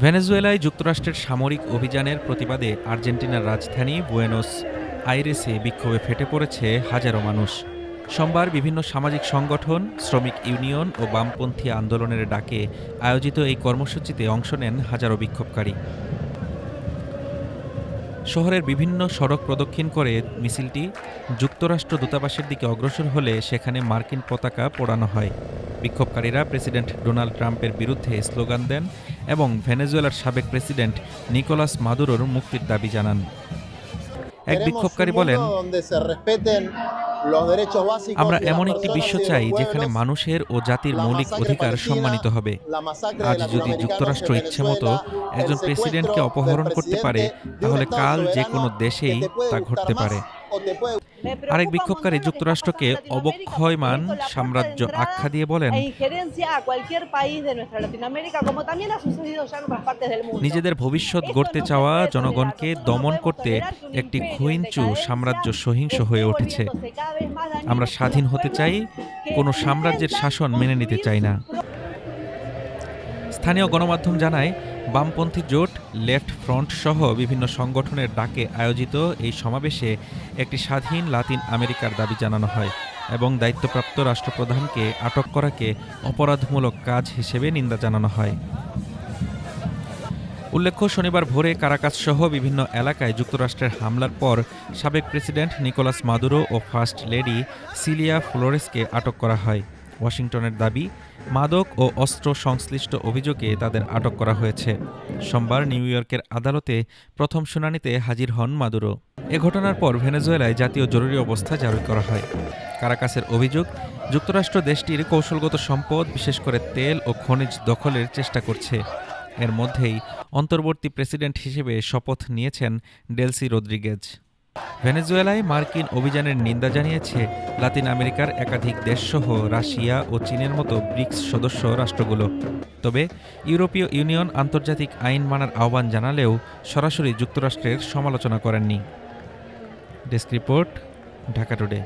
ভেনেজুয়েলায় যুক্তরাষ্ট্রের সামরিক অভিযানের প্রতিবাদে আর্জেন্টিনার রাজধানী বুয়েনোস আইরেসে বিক্ষোভে ফেটে পড়েছে হাজারো মানুষ। সোমবার বিভিন্ন সামাজিক সংগঠন, শ্রমিক ইউনিয়ন ও বামপন্থী আন্দোলনের ডাকে আয়োজিত এই কর্মসূচিতে অংশ নেন হাজারো বিক্ষোভকারী। শহরের বিভিন্ন সড়ক প্রদক্ষিণ করে মিছিলটি যুক্তরাষ্ট্র দূতাবাসের দিকে অগ্রসর হলে সেখানে মার্কিন পতাকা পোড়ানো হয়। বিক্ষোভকারীরা প্রেসিডেন্ট ডোনাল্ড ট্রাম্পের বিরুদ্ধে স্লোগান দেন এবং ভেনেজুয়েলার সাবেক প্রেসিডেন্ট নিকোলাস মাদুরোর মুক্তির দাবি জানান। এক বিক্ষোভকারী বলেন, আমরা এমন একটি বিশ্ব চাই যেখানে মানুষের ও জাতির মৌলিক অধিকার সম্মানিত হবে। আজ যদি যুক্তরাষ্ট্র ইচ্ছেমতো একজন প্রেসিডেন্টকে অপহরণ করতে পারে, তাহলে কাল যে কোনো দেশেই তা ঘটতে পারে। আরেক বিক্ষোভকারী যুক্তরাষ্ট্রকে অবক্ষয়মান সাম্রাজ্য আখ্যা দিয়ে বলেন, নিজেদের ভবিষ্যৎ গড়তে চাওয়া জনগণকে দমন করতে একটি ক্ষুইঞ্চু সাম্রাজ্য সহিংস হয়ে উঠেছে। আমরা স্বাধীন হতে চাই, কোনো সাম্রাজ্যের শাসন মেনে নিতে চাই না। স্থানীয় গণমাধ্যম জানায়, বামপন্থী জোট লেফট ফ্রন্ট সহ বিভিন্ন সংগঠনের ডাকে আয়োজিত এই সমাবেশে একটি স্বাধীন লাতিন আমেরিকার দাবি জানানো হয় এবং দায়িত্বপ্রাপ্ত রাষ্ট্রপ্রধানকে আটক করাকে অপরাধমূলক কাজ হিসেবে নিন্দা জানানো হয়। উল্লেখ্য, শনিবার ভোরে কারাকাস সহ বিভিন্ন এলাকায় যুক্তরাষ্ট্রের হামলার পর সাবেক প্রেসিডেন্ট নিকোলাস মাদুরো ও ফার্স্ট লেডি সিলিয়া ফ্লোরেসকে আটক করা হয়। ওয়াশিংটনের দাবি, মাদক ও অস্ত্র সংশ্লিষ্ট অভিযোগে তাদের আটক করা হয়েছে। সোমবার নিউ ইয়র্কের আদালতে প্রথম শুনানিতে হাজির হন মাদুরো। এ ঘটনার পর ভেনেজুয়েলায় জাতীয় জরুরি অবস্থা জারি করা হয়। কারাকাসের অভিযোগ, যুক্তরাষ্ট্র দেশটির কৌশলগত সম্পদ, বিশেষ করে তেল ও খনিজ দখলের চেষ্টা করছে। এর মধ্যেই অন্তর্বর্তী প্রেসিডেন্ট হিসেবে শপথ নিয়েছেন ডেলসি রদ্রিগেজ। ভেনেজুয়েলায় মার্কিন অভিযানের নিন্দা জানিয়েছে লাতিন আমেরিকার একাধিক দেশসহ রাশিয়া ও চীনের মতো ব্রিক্স সদস্য রাষ্ট্রগুলো। তবে ইউরোপীয় ইউনিয়ন আন্তর্জাতিক আইন মানার আহ্বান জানালেও সরাসরি যুক্তরাষ্ট্রের সমালোচনা করেননি। Desk report, Dhaka today.